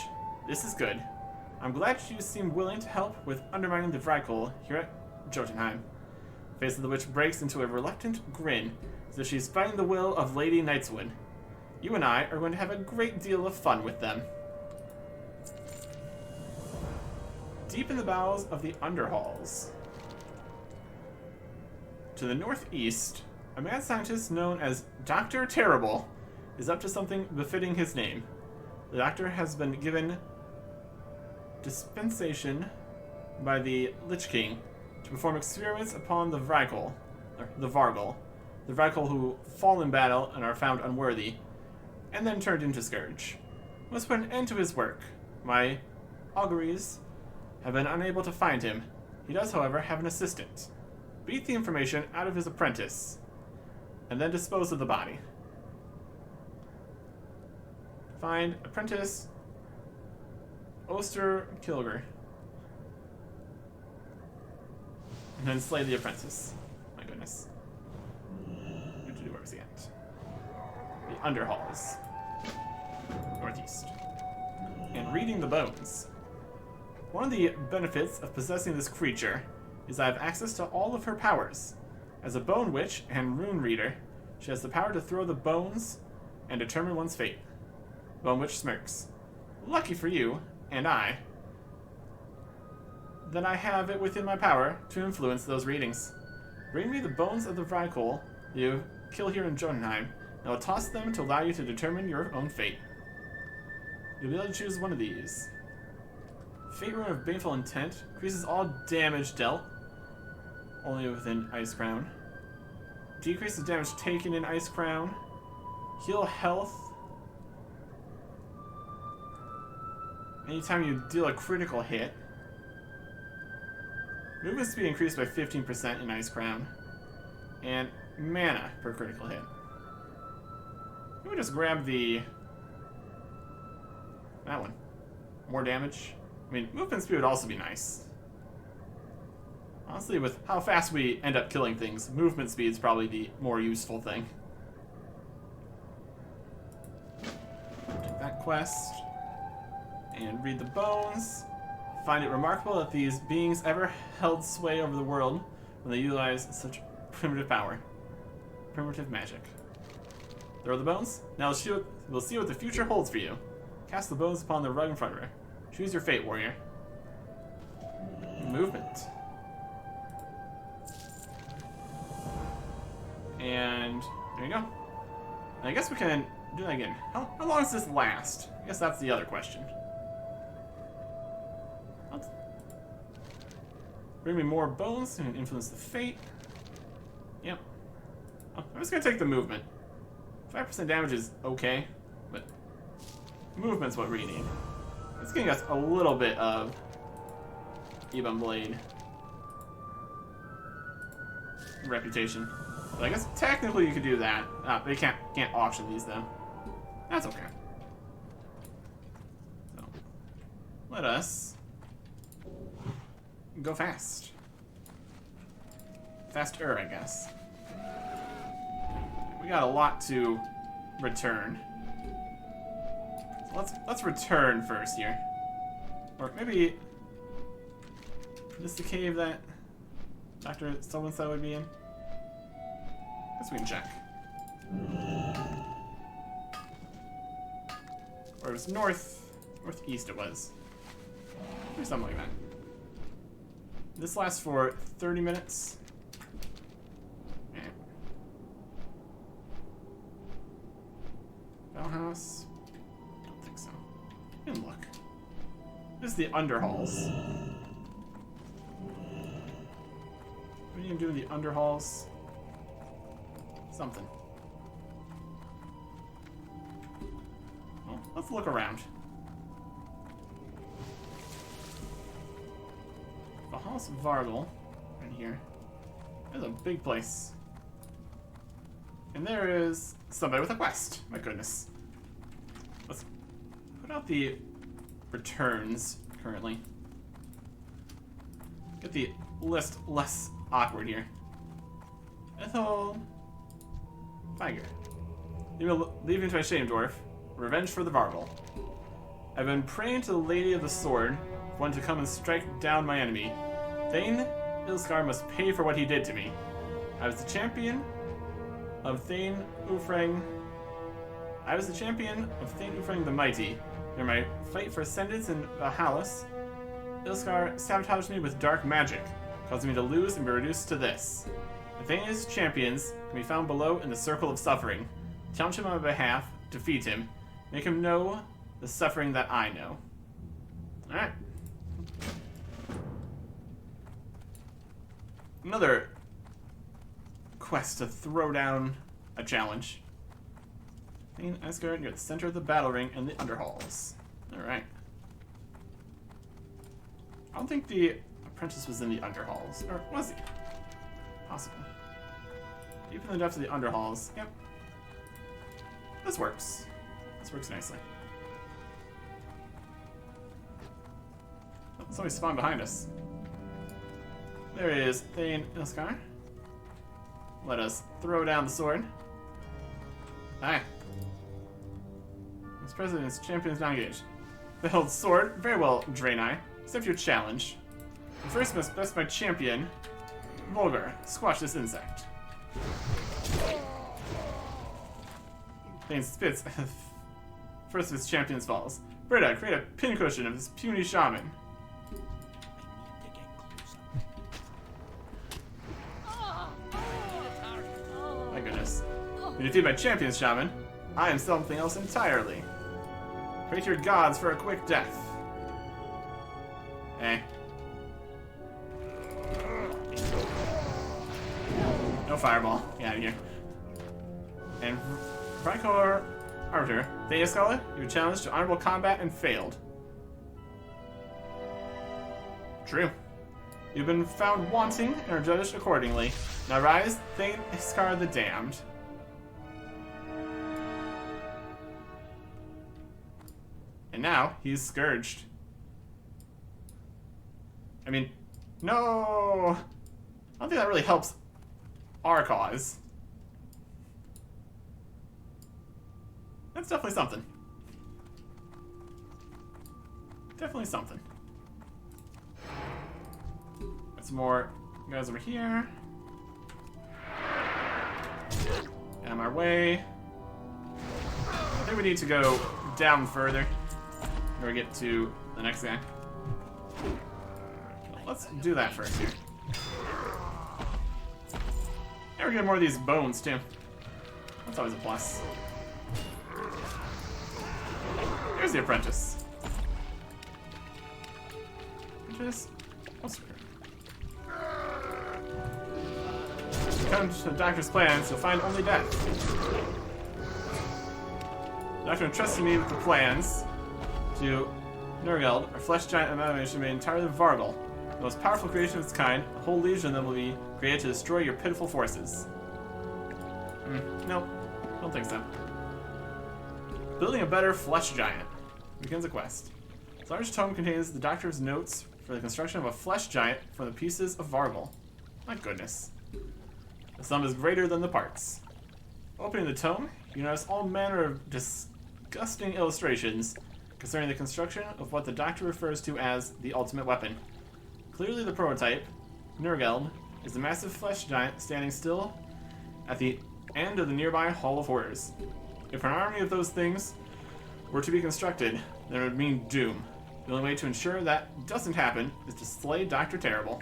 This is good. I'm glad you seem willing to help with undermining the Vrykul here at Jotunheim. The face of the witch breaks into a reluctant grin, as if she's fighting the will of Lady Nightswood. You and I are going to have a great deal of fun with them. Deep in the bowels of the Underhalls. To the northeast, a mad scientist known as Dr. Terrible is up to something befitting his name. The doctor has been given dispensation by the Lich King to perform experiments upon the Vrykul, the Vrykul who fall in battle and are found unworthy, and then turned into Scourge. We must put an end to his work. My auguries have been unable to find him. He does, however, have an assistant. Beat the information out of his apprentice, and then dispose of the body. Find apprentice Oster Kilger, and then slay the apprentice. My goodness. Where was he at? The Underhalls. Northeast. And reading the bones. One of the benefits of possessing this creature is I have access to all of her powers. As a bone witch and rune reader, she has the power to throw the bones and determine one's fate. Bone Witch smirks. Lucky for you, and I, that I have it within my power to influence those readings. Bring me the bones of the Vrykul you kill here in Jotunheim, and I'll toss them to allow you to determine your own fate. You'll be able to choose one of these. Fate Rune of Baneful Intent increases all damage dealt, only within Ice Crown. Decreases damage taken in Ice Crown. Heal health anytime you deal a critical hit. Movement speed increased by 15% in Ice Crown. And mana per critical hit. Let me just grab that one. More damage. I mean, movement speed would also be nice. Honestly, with how fast we end up killing things, movement speed is probably the more useful thing. Take that quest. And read the bones. Find it remarkable that these beings ever held sway over the world when they utilized such primitive power. Primitive magic. Throw the bones? Now we'll see what the future holds for you. Cast the bones upon the rug in front of her. Choose your fate, warrior. Movement. And there you go. And I guess we can do that again. How long does this last? I guess that's the other question. Bring me more bones and influence the fate. Yep. Oh, I'm just gonna take the movement. 5% damage is okay, but movement's what we need. It's getting us a little bit of Ebon Blade reputation. But I guess technically you could do that. They can't auction these though. That's okay. So let us go fast. Faster, I guess. We got a lot to return. So let's return first here. Or maybe this is the cave that Dr. So-and-so would be in. Guess we can check. Or it was northeast it was. Or something like that. This lasts for 30 minutes. Bellhouse? Don't think so. You can look. This is the Underhalls. What do you do in the Underhalls? Something. Well, let's look around. The House of Vargal, right here. It's a big place. And there is somebody with a quest. My goodness. Let's put out the returns currently. Get the list less awkward here. Ethel Tiger. Leaving to my shame, dwarf. Revenge for the Varble. I've been praying to the Lady of the Sword for one to come and strike down my enemy. Thane Ilskar must pay for what he did to me. I was the champion of Thane Ufrang. The Mighty. During my fight for ascendance in Valhallis, Ilskar sabotaged me with dark magic, causing me to lose and be reduced to this. Thane's champions can be found below in the Circle of Suffering. Challenge him on my behalf, defeat him, make him know the suffering that I know. Alright. Another quest to throw down a challenge. Thane Asgard, you're at the center of the battle ring in the Underhalls. Alright. I don't think the apprentice was in the Underhalls. Or was he? Possible. Deep in the depths of the Underhalls. Yep. This works. This works nicely. Oh, somebody spawned behind us. There is Thane Ilskar. Let us throw down the sword. Hi. This president's champion is not engaged. The held sword. Very well, Draenei. Accept your challenge. You first must best my champion, Volgar. Squash this insect. Thane spits. First of his champions falls. Britta, create a pincushion of this puny shaman. I need to get closer. My goodness. You defeat my champions, shaman. I am something else entirely. Pray to your gods for a quick death. Eh. No fireball. Get out of here. And Vrykor Arbiter, Thea Scholar, you were challenged to honorable combat and failed. True. You've been found wanting and are judged accordingly. Now rise, Thane Iskar the Damned. And now he's scourged. I mean, no! I don't think that really helps our cause. That's definitely something. Definitely something. Got some more guys over here. Get on our way. I think we need to go down further or get to the next guy. Let's do that first here. And we're getting more of these bones too. That's always a plus. Here's the apprentice. Apprentice? What's her? Come to the doctor's plans, you'll find only death. The doctor entrusted me with the plans to Nurgeld, our flesh giant amalgamation made entirely of Varble. The most powerful creation of its kind, a whole legion of them will be created to destroy your pitiful forces. Nope, don't think so. Building a better flesh giant. Begins a quest. This large tome contains the doctor's notes for the construction of a flesh giant from the pieces of Varble. My goodness. The sum is greater than the parts. Opening the tome, you notice all manner of disgusting illustrations concerning the construction of what the doctor refers to as the ultimate weapon. Clearly the prototype, Nurgeld, is a massive flesh giant standing still at the end of the nearby Hall of Horrors. If an army of those things were to be constructed, then it would mean doom. The only way to ensure that doesn't happen is to slay Dr. Terrible.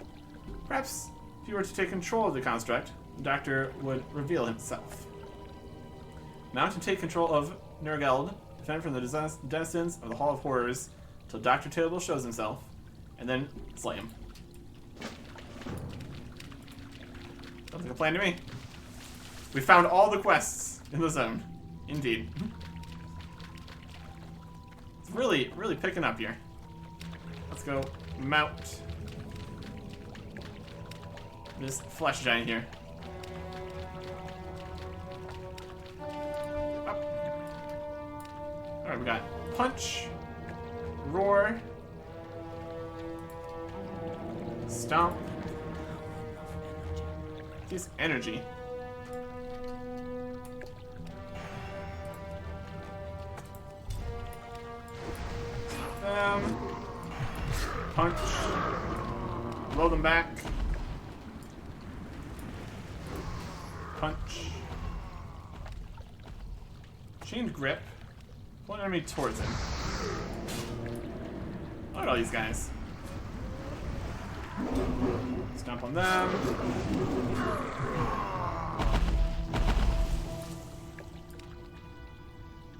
Perhaps if you were to take control of the construct, the Doctor would reveal himself. Now to take control of Nurgeld, defend from the denizens of the Hall of Horrors till Dr. Terrible shows himself, and then slay him. Sounds like a plan to me. We found all the quests in the zone. Indeed. It's really, really picking up here. Let's go mount this flesh giant here. Alright, we got punch, roar, stomp, use energy. Punch, blow them back, punch, chained grip. One enemy towards him. Look at all these guys. Stomp on them.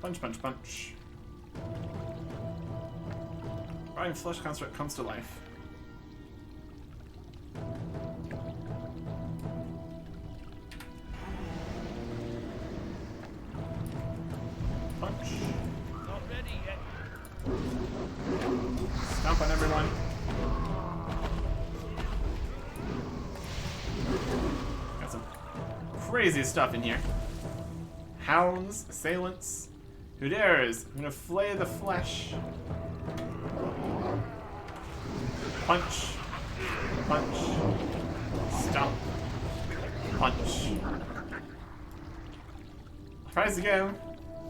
Punch, punch, punch. Rotting flesh construct comes to life. Punch. Not ready yet. Stomp on everyone. Got some crazy stuff in here. Hounds, assailants. Who dares? I'm gonna flay the flesh. Punch. Punch. Stomp. Punch. Tries again.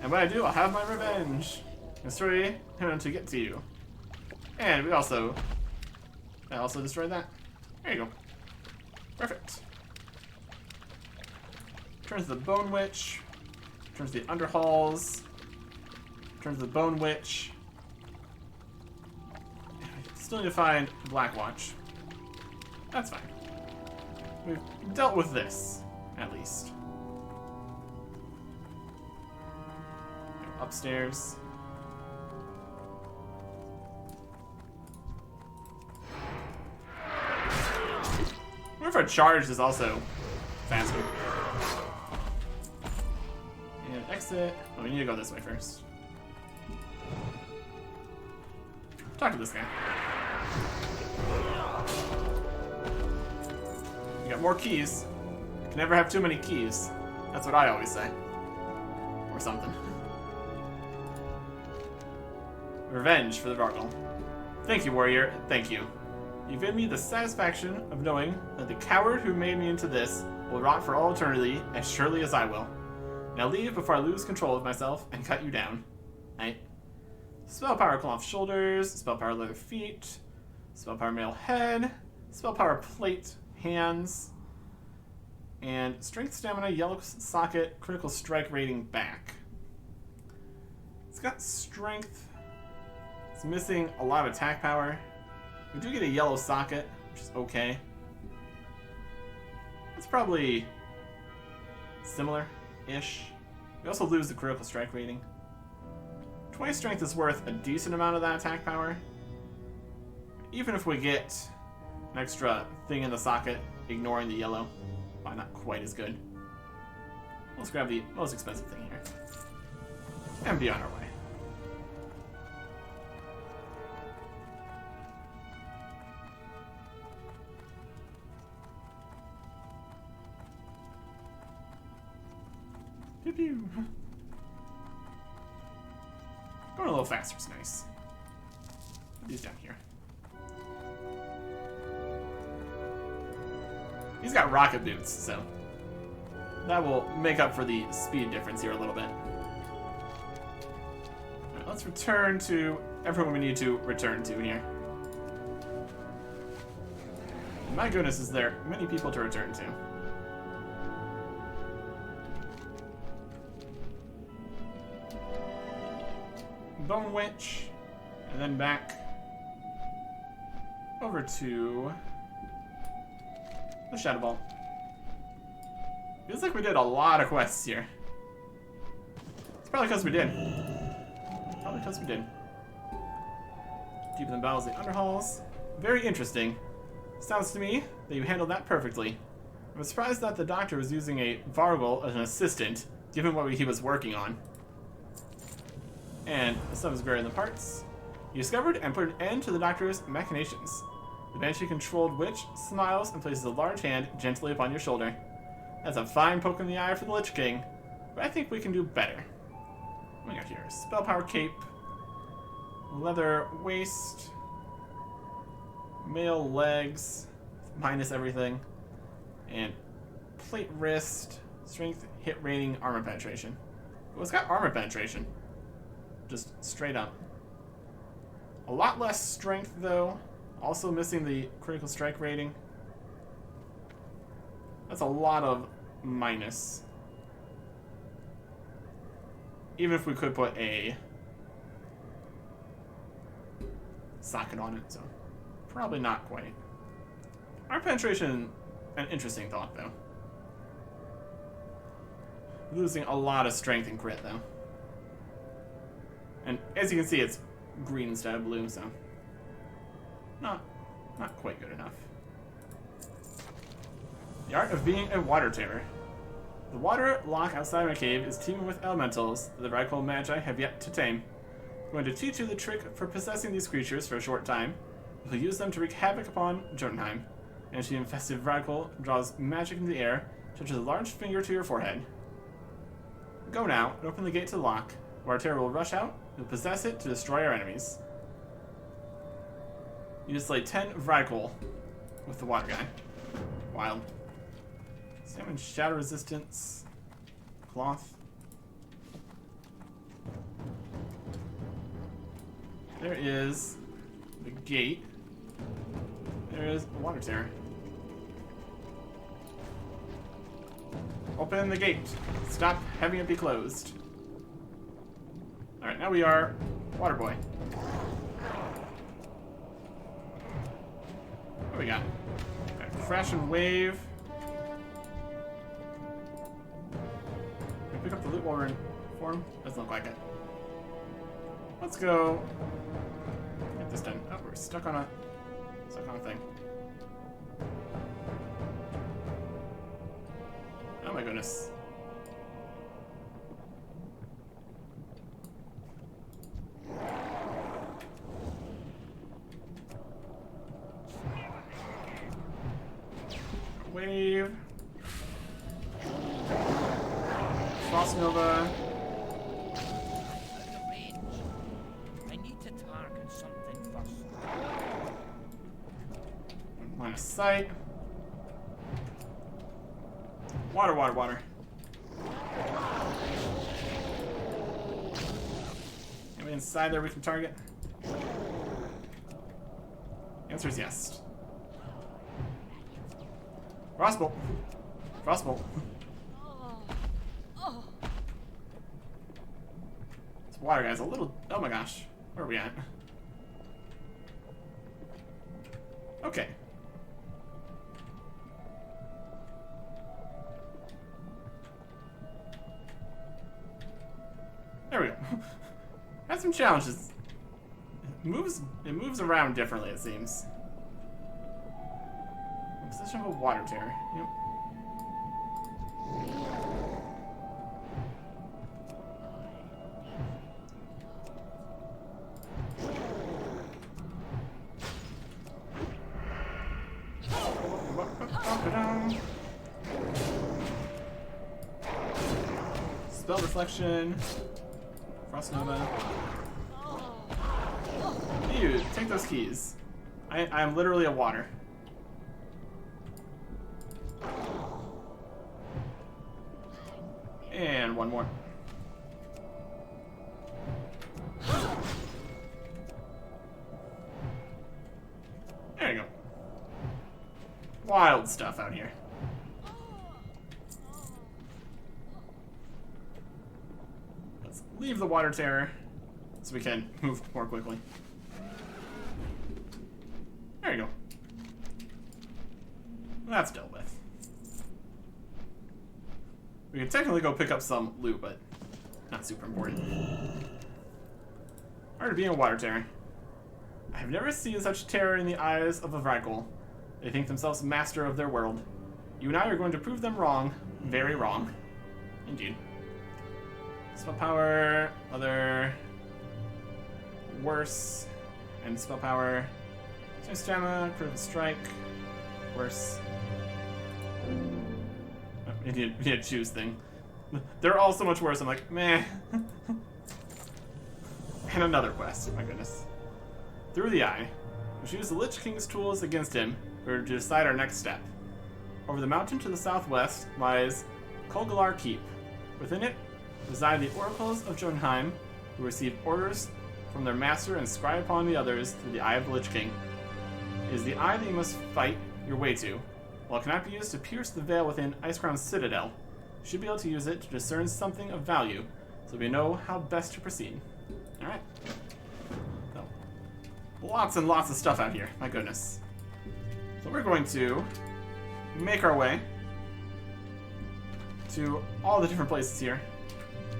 And when I do, I'll have my revenge. Destroy him to get to you. And I also destroyed that. There you go. Perfect. Turns the Bone Witch. Turns the Underhalls. Turns the Bone Witch. Still need to find Black Watch. That's fine. We've dealt with this, at least. Upstairs. I wonder if our charge is also faster. And exit. Oh, we need to go this way first. Talk to this guy. You got more keys. Can never have too many keys. That's what I always say. Or something. Revenge for the Vargal. Thank you, warrior. Thank you. You've given me the satisfaction of knowing that the coward who made me into this will rot for all eternity as surely as I will. Now leave before I lose control of myself and cut you down. Night. Spell power cloth shoulders, spell power leather feet, spell power male head, spell power plate hands, and strength stamina yellow socket critical strike rating back. It's got strength. It's missing a lot of attack power. We do get a yellow socket, which is okay. It's probably similar-ish. We also lose the critical strike rating. 20 strength is worth a decent amount of that attack power. Even if we get an extra thing in the socket, ignoring the yellow, probably not quite as good. Let's grab the most expensive thing here. And be on our way. Pew pew. Going a little faster is nice. Put these down here. He's got rocket boots, so that will make up for the speed difference here a little bit. Alright, let's return to everyone we need to return to here. My goodness, is there many people to return to. Bone Witch, and then back over to the Shadow Ball. Feels like we did a lot of quests here. It's probably because we did. Probably because we did. Deepen the battles of the Underhalls. Very interesting. Sounds to me that you handled that perfectly. I'm surprised that the doctor was using a Vargal as an assistant, given what he was working on. And the stuff is buried in the parts. You discovered and put an end to the doctor's machinations. The Banshee-controlled witch smiles and places a large hand gently upon your shoulder. That's a fine poke in the eye for the Lich King, but I think we can do better. What do we got here? Spell Power Cape, leather waist, mail legs, minus everything, and plate wrist, strength, hit rating, armor penetration. Well, it's got armor penetration. Just straight up. A lot less strength, though. Also missing the critical strike rating. That's a lot of minus. Even if we could put a socket on it, so probably not quite. Our penetration, an interesting thought, though. Losing a lot of strength and crit, though. And as you can see, it's green instead of blue, so not quite good enough. The art of being a water terror. The water lock outside my cave is teeming with elementals that the radical magi have yet to tame. I'm going to teach you the trick for possessing these creatures for a short time. You'll use them to wreak havoc upon Jotunheim. And the infested radical draws magic into the air, touches a large finger to your forehead. Go now and open the gate to the lock. Water terror will rush out. You'll possess it to destroy our enemies. You just slay 10 radical with the water guy. Wild. Salmon shadow resistance. Cloth. There is the gate. There is water terror. Open the gate. Stop having it be closed. Alright, now we are Water Boy. What do we got? Crash and Wave. Can we pick up the loot while we're in form? Doesn't look like it. Let's go get this done. Oh, we're stuck on a thing. Oh my goodness. Wave. Frost Nova. Out of range. I need to target something first. Line of sight. Water, water, water. Anybody inside there we can target? Answer is yes. Frostbolt. Frostbolt. This water guy's a little... Oh my gosh. Where are we at? Okay. There we go. Had some challenges. It moves around differently, it seems. Possession of a water terror. Yep. Spell Reflection. Frost Nova. Ew, take those keys. I am literally a water. And one more. There you go. Wild stuff out here. Let's leave the water terror so we can move more quickly. There you go. That's dealt with. We can technically go pick up some loot, but not super important. Art of being a water terror. I have never seen such terror in the eyes of a Vrykul. They think themselves master of their world. You and I are going to prove them wrong. Very wrong. Indeed. Spell power, other... worse. And spell power... 2 stamina, critical strike. Worse. Oh, idiot choose thing. They're all so much worse. I'm like, meh. And another quest. My goodness. Through the Eye. We should use the Lich King's tools against him to decide our next step. Over the mountain to the southwest lies Kolgalar Keep. Within it reside the oracles of Jotunheim, who receive orders from their master and scry upon the others through the Eye of the Lich King. It is the eye that you must fight your way to. While it cannot be used to pierce the veil within Icecrown's citadel, you should be able to use it to discern something of value, so we know how best to proceed. Alright. So, lots and lots of stuff out here, my goodness. So we're going to make our way to all the different places here.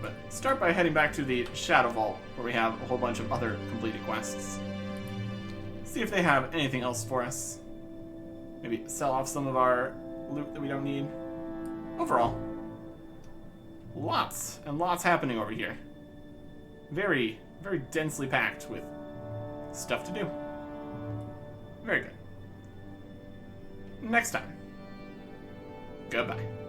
But start by heading back to the Shadow Vault, where we have a whole bunch of other completed quests. See if they have anything else for us. Maybe sell off some of our loot that we don't need. Overall, lots and lots happening over here. Very, very densely packed with stuff to do. Very good. Next time. Goodbye.